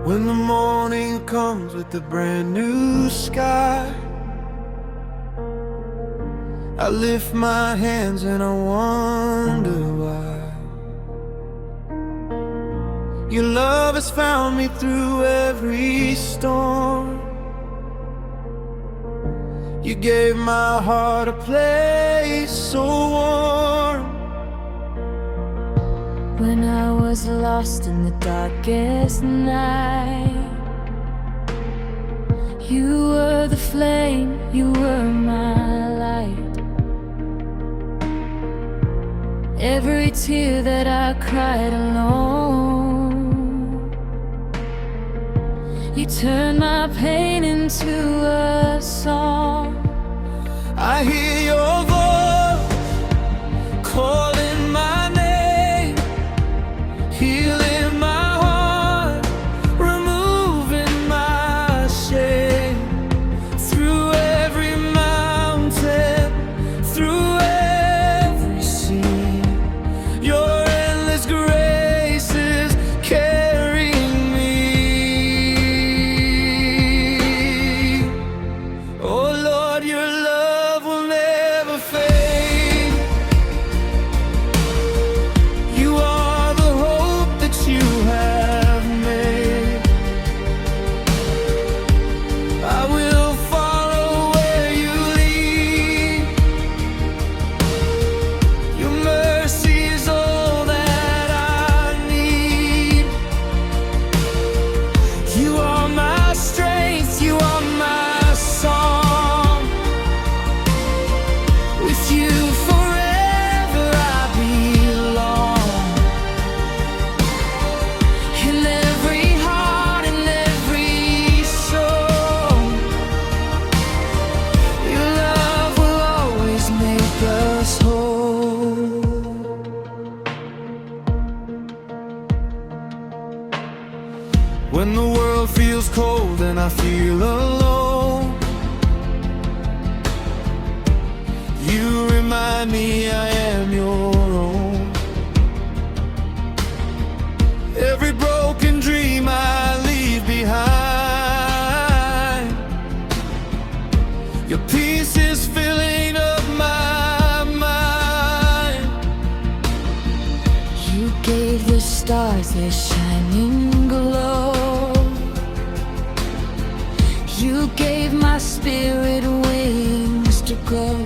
When the morning comes with a brand new sky, I lift my hands and I wonder why. Your love has found me through every storm. You gave my heart a place so warm. When I was lost in the darkest night, you were the flame, you were my light. Every tear that I cried alone, you turned my pain into a song. I hear your voice calling my name, healing my heart, removing my shame. Through every mountain, through every sea, your endless grace is carrying me. Oh Lord, your love will never fade. You are the hope that you have made. I will follow where you lead. Your mercy is all that I need. You are my strength, you are my song. With you forever I belong. In every heart, in every soul, your love will always make us whole. When the world feels cold and I feel alone, you remind me I am your own. Every broken dream I leave behind, your peace is filling up my mind. You gave the stars their shining glow. You gave my spirit wings to go.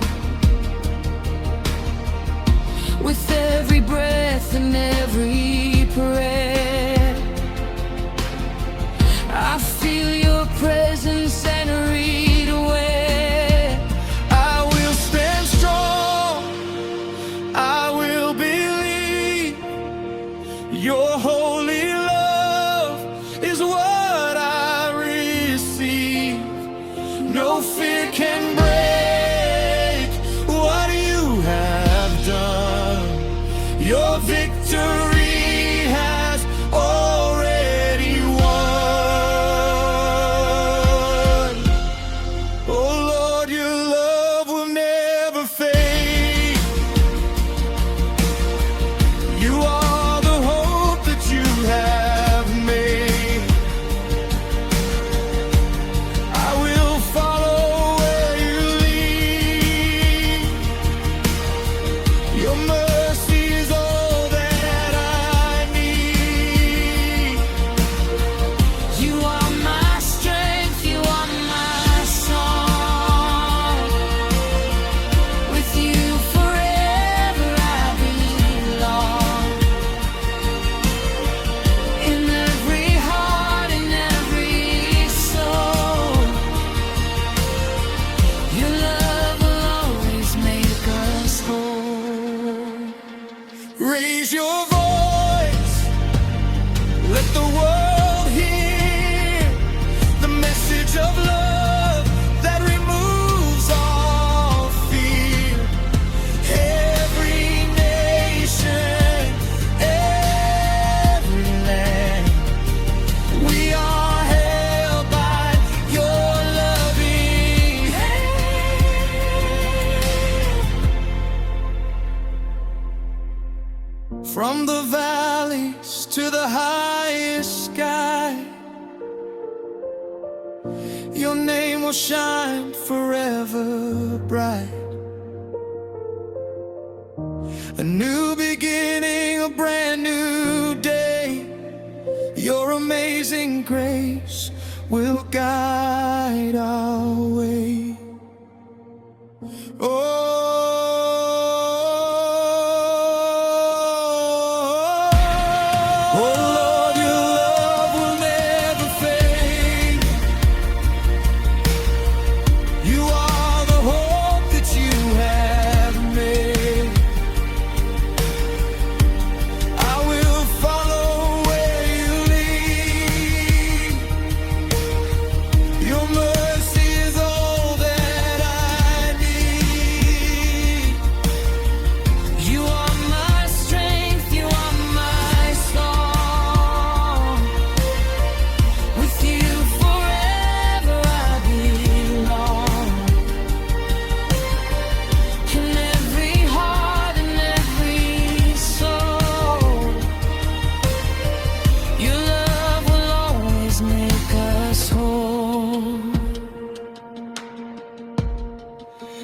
With every breath and every prayer, I feel your presence and read where I will stand strong, I will believe. Your holy love is what I receive. No fear can break what you have done. Your victory has already won. Oh Lord, your love will never fade. You are the hope that you have made. I will follow where you lead. Your mercy is all that I need. you are my strength, you are my song. With you forever I belong. In every heart, in every soul, your love will always make us whole. Raise your voice, let the world hear the message of love that removes all fear. Every nation, every land, we are held by your loving hand. From the valleys to the highest sky, shine forever bright. A new beginning, a brand new day. Your amazing grace will guide our way. Lord, your love will never fade. You are the hope that you have made. I will follow where you lead. Your mercy is all that I need. You are my strength, you are my song. With you forever I belong. In every heart and every soul, your love will always make us whole.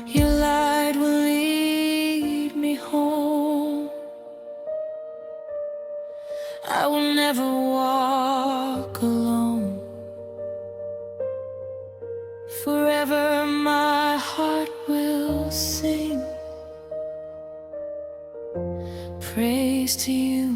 Your light will lead me home. I will never walk alone. Forever my heart will sing praise to you,